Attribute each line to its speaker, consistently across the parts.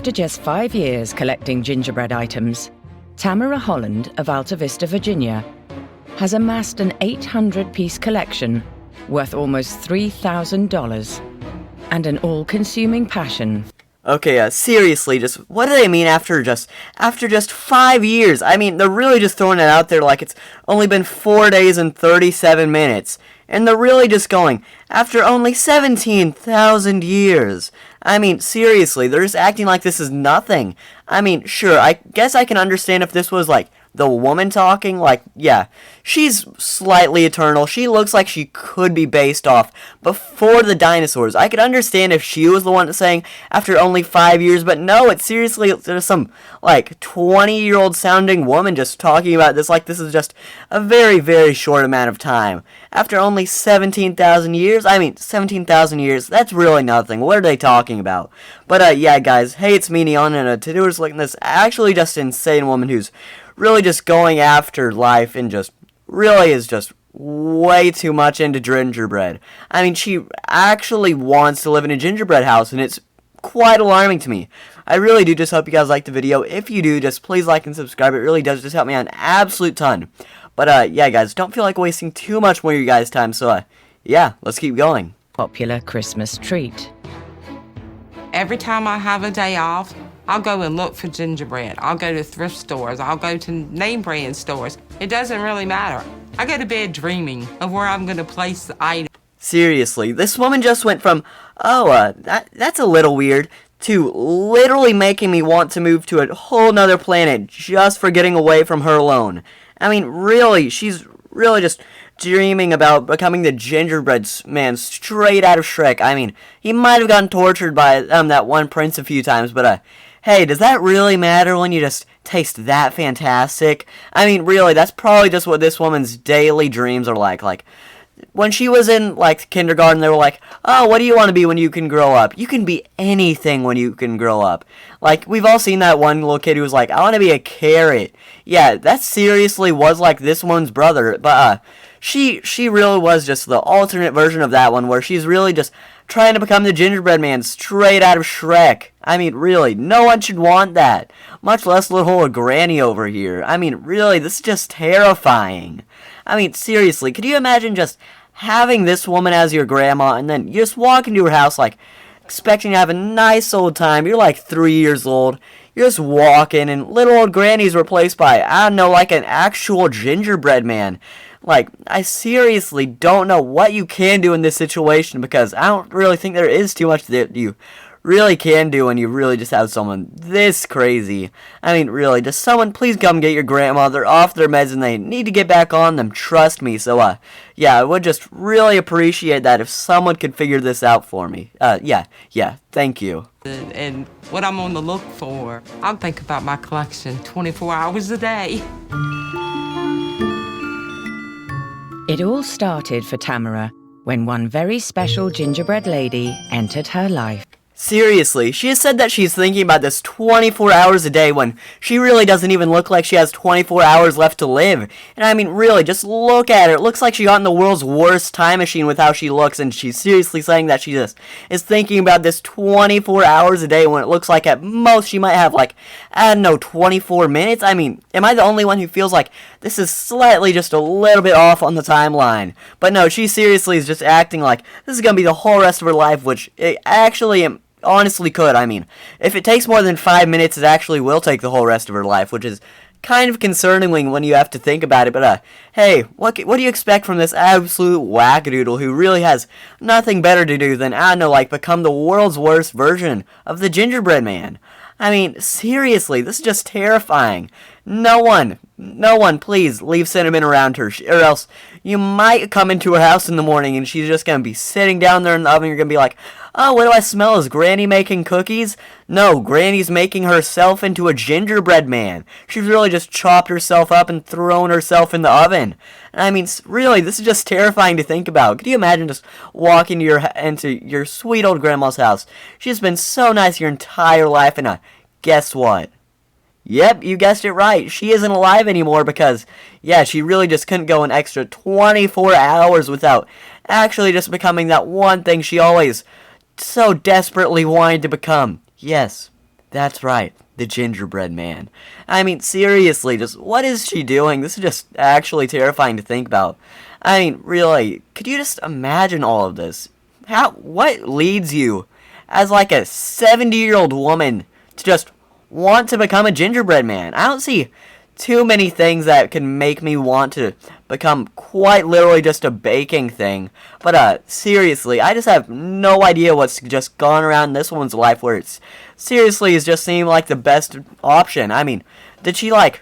Speaker 1: After just 5 years collecting gingerbread items, Tamara Holland of Alta Vista, Virginia, has amassed an 800-piece collection worth almost $3,000 and an all-consuming passion.
Speaker 2: Okay, seriously, just what do they mean after just 5 years? I mean, they're really just throwing it out there like it's only been 4 days and 37 minutes. And they're really just going, after only 17,000 years. I mean, seriously, they're just acting like this is nothing. I mean, sure, I guess I can understand if this was, like, the woman talking, like, yeah, she's slightly eternal. She looks like she could be based off before the dinosaurs. I could understand if she was the one saying after only 5 years, but no, it's seriously, there's some, like, 20-year-old sounding woman just talking about this like this is just a very, very short amount of time. After only 17,000 years? I mean, 17,000 years, that's really nothing. What are they talking about? But, yeah, guys, hey, it's me, Neon, and today we're just looking at this actually just insane woman who's really just going after life and just really is just way too much into gingerbread. I mean, she actually wants to live in a gingerbread house, and it's quite alarming to me. I really do just hope you guys like the video. If you do, just please like and subscribe. It really does just help me out an absolute ton. But, yeah, guys, don't feel like wasting too much more of your guys' time, so, yeah, let's keep going.
Speaker 1: Popular Christmas treat.
Speaker 3: Every time I have a day off, I'll go and look for gingerbread. I'll go to thrift stores. I'll go to name brand stores. It doesn't really matter. I go to bed dreaming of where I'm going to place the item.
Speaker 2: Seriously, this woman just went from, that's a little weird, to literally making me want to move to a whole nother planet just for getting away from her alone. I mean, really, she's really just dreaming about becoming the gingerbread man straight out of Shrek. I mean, he might have gotten tortured by that one prince a few times, but hey, does that really matter when you just taste that fantastic? I mean, really, that's probably just what this woman's daily dreams are like. Like, when she was in, like, kindergarten, they were like, oh, what do you want to be when you can grow up? You can be anything when you can grow up. Like, we've all seen that one little kid who was like, I want to be a carrot. Yeah, that seriously was like this one's brother, but, she really was just the alternate version of that one, where she's really just trying to become the gingerbread man straight out of Shrek. I mean, really, no one should want that. Much less little old granny over here. I mean, really, this is just terrifying. I mean, seriously, could you imagine just having this woman as your grandma, and then you just walk into her house, like, expecting to have a nice old time. You're like 3 years old. You're just walking, and little old granny's replaced by, I don't know, like an actual gingerbread man. Like, I seriously don't know what you can do in this situation, because I don't really think there is too much that you really can do when you really just have someone this crazy. I mean, really, just someone please come get your grandma. They're off their meds and they need to get back on them, trust me. So, yeah, I would just really appreciate that if someone could figure this out for me. Yeah, thank you.
Speaker 3: And what I'm on the look for, I'll think about my collection 24 hours a day.
Speaker 1: It all started for Tamara when one very special gingerbread lady entered her life.
Speaker 2: Seriously, she has said that she's thinking about this 24 hours a day when she really doesn't even look like she has 24 hours left to live. And I mean, really, just look at her. It looks like she got in the world's worst time machine with how she looks, and she's seriously saying that she just is thinking about this 24 hours a day when it looks like at most she might have, like, I don't know, 24 minutes? I mean, am I the only one who feels like this is slightly just a little bit off on the timeline? But no, she seriously is just acting like this is going to be the whole rest of her life, which it actually honestly could. I mean, if it takes more than 5 minutes, it actually will take the whole rest of her life, which is kind of concerning when you have to think about it. But, hey, what do you expect from this absolute wackadoodle who really has nothing better to do than, I don't know, like, become the world's worst version of the gingerbread man? I mean, seriously, this is just terrifying. No one, please leave cinnamon around her, or else you might come into her house in the morning and she's just going to be sitting down there in the oven. You're going to be like, oh, what do I smell? Is Granny making cookies? No, Granny's making herself into a gingerbread man. She's really just chopped herself up and thrown herself in the oven. And I mean, really, this is just terrifying to think about. Could you imagine just walking into your sweet old grandma's house? She's been so nice your entire life, and guess what? Yep, you guessed it right. She isn't alive anymore because, yeah, she really just couldn't go an extra 24 hours without actually just becoming that one thing she always so desperately wanted to become. Yes, That's right, the gingerbread man. I mean, seriously, just what is she doing? This is just actually terrifying to think about. I mean, really, could you just imagine all of this? What leads you, as like a 70-year-old woman, to just want to become a gingerbread man? I don't see too many things that can make me want to become quite literally just a baking thing. But seriously, I just have no idea what's just gone around in this woman's life where it's seriously is just seemed like the best option. I mean, did she like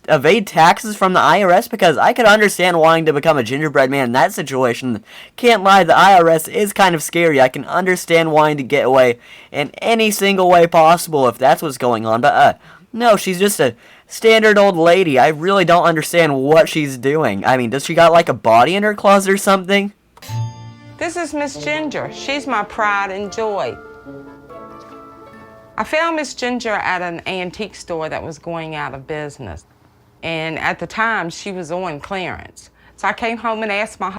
Speaker 2: evade taxes from the IRS? Because I could understand wanting to become a gingerbread man in that situation. Can't lie, the IRS is kind of scary. I can understand wanting to get away in any single way possible if that's what's going on. But no, she's just a standard old lady. I really don't understand what she's doing. I mean, does she got like a body in her closet or something?
Speaker 3: This is Miss Ginger. She's my pride and joy. I found Miss Ginger at an antique store that was going out of business. And at the time, she was on clearance. So I came home and asked my...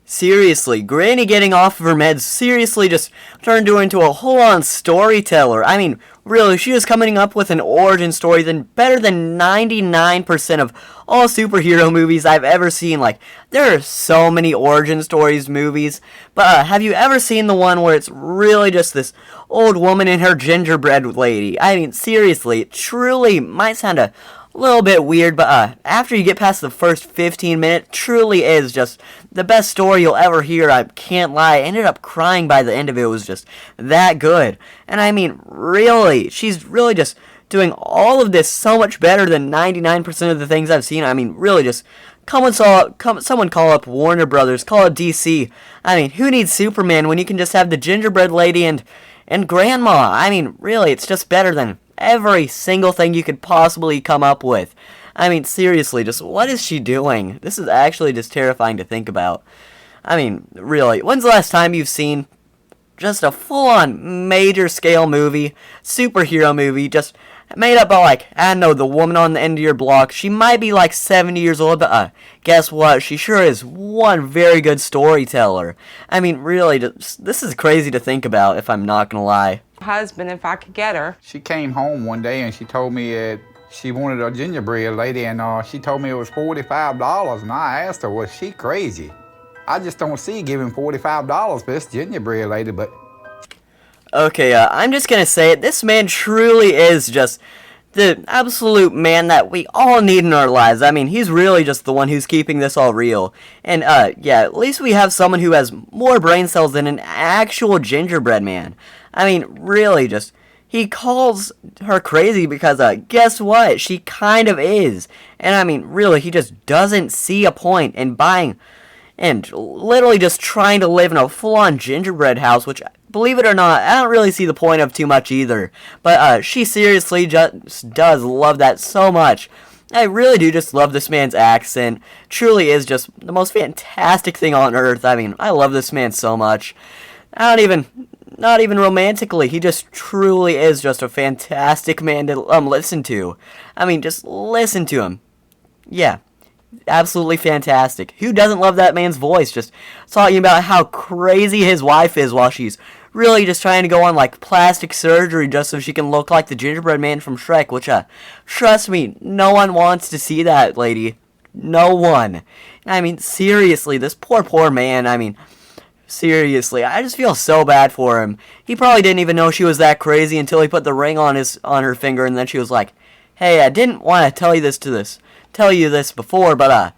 Speaker 2: Seriously, Granny getting off of her meds seriously just turned her into a whole-on storyteller. I mean, really, she was coming up with an origin story better than 99% of all superhero movies I've ever seen. Like, there are so many origin stories movies, but have you ever seen the one where it's really just this old woman and her gingerbread lady? I mean, seriously, it truly might sound a little bit weird, but after you get past the first 15 minutes, truly is just the best story you'll ever hear. I can't lie. I ended up crying by the end of it. It was just that good. And I mean, really, she's really just doing all of this so much better than 99% of the things I've seen. I mean, really just someone call up Warner Brothers, call it DC. I mean, who needs Superman when you can just have the gingerbread lady and grandma? I mean, really, it's just better than every single thing you could possibly come up with. I mean, seriously, just what is she doing? This is actually just terrifying to think about. I mean, really, when's the last time you've seen just a full-on major-scale movie, superhero movie, just made up by, like, I don't know, the woman on the end of your block? She might be, like, 70 years old, but, guess what? She sure is one very good storyteller. I mean, really, this is crazy to think about, if I'm not gonna lie.
Speaker 3: Husband, if I could get her.
Speaker 4: She came home one day and she told me she wanted a gingerbread lady, and she told me it was $45, and I asked her, was she crazy? I just don't see giving $45 for this gingerbread lady, but...
Speaker 2: Okay, I'm just gonna say it, this man truly is just the absolute man that we all need in our lives. I mean, he's really just the one who's keeping this all real. And, yeah, at least we have someone who has more brain cells than an actual gingerbread man. I mean, really, just, he calls her crazy because, guess what? She kind of is. And, I mean, really, he just doesn't see a point in buying and literally just trying to live in a full-on gingerbread house, which, believe it or not, I don't really see the point of too much either. But, she seriously just does love that so much. I really do just love this man's accent. Truly is just the most fantastic thing on earth. I mean, I love this man so much. Not even romantically, he just truly is just a fantastic man to listen to. I mean, just listen to him. Yeah, absolutely fantastic. Who doesn't love that man's voice? Just talking about how crazy his wife is while she's really just trying to go on like plastic surgery just so she can look like the gingerbread man from Shrek, which, trust me, no one wants to see that lady. No one. I mean, seriously, this poor man, I mean... Seriously, I just feel so bad for him. He probably didn't even know she was that crazy until he put the ring on her finger, and then she was like, "Hey, I didn't want to tell you this before, but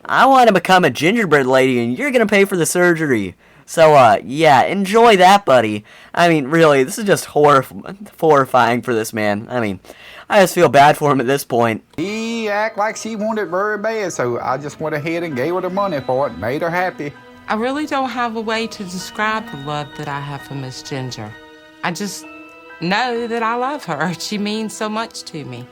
Speaker 2: I want to become a gingerbread lady, and you're gonna pay for the surgery." So yeah, enjoy that, buddy. I mean, really, this is just horrifying for this man. I mean, I just feel bad for him at this point.
Speaker 4: He act like she wanted it very bad, so I just went ahead and gave her the money for it, made her happy.
Speaker 3: I really don't have a way to describe the love that I have for Miss Ginger. I just know that I love her. She means so much to me.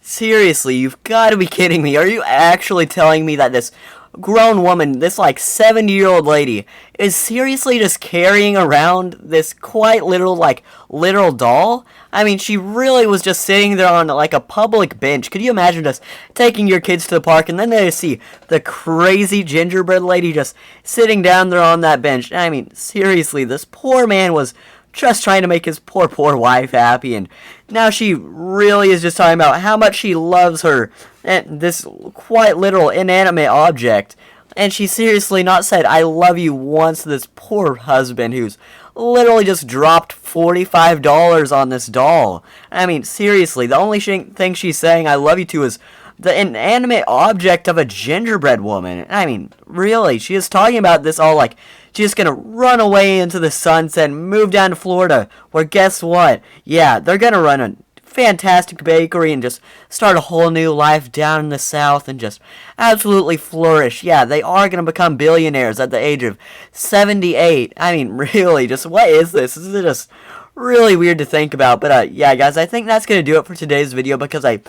Speaker 2: Seriously, you've got to be kidding me. Are you actually telling me that this grown woman, this like 70-year-old lady, is seriously just carrying around this quite literal doll? I mean, she really was just sitting there on like a public bench. Could you imagine just taking your kids to the park and then they see the crazy gingerbread lady just sitting down there on that bench? I mean, seriously, this poor man was just trying to make his poor wife happy, and now she really is just talking about how much she loves her, and this quite literal inanimate object. And she seriously not said I love you once to this poor husband who's literally just dropped $45 on this doll. I mean, seriously, the only thing she's saying I love you to is the inanimate object of a gingerbread woman. I mean, really, she is talking about this all like she's gonna run away into the sunset and move down to Florida, where guess what? Yeah, they're gonna run a fantastic bakery and just start a whole new life down in the South and just absolutely flourish. Yeah, they are going to become billionaires at the age of 78. I mean, really, just what is this? This is just really weird to think about. But yeah, guys, I think that's going to do it for today's video because I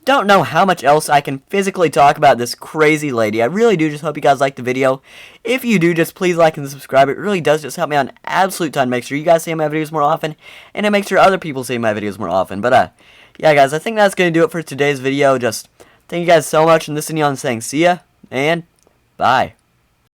Speaker 2: don't know how much else I can physically talk about this crazy lady. I really do just hope you guys liked the video. If you do, just please like and subscribe. It really does just help me out an absolute ton. Make sure you guys see my videos more often, and it makes sure other people see my videos more often. But yeah, guys, I think that's going to do it for today's video. Just thank you guys so much, and this is Neon saying see ya, and bye.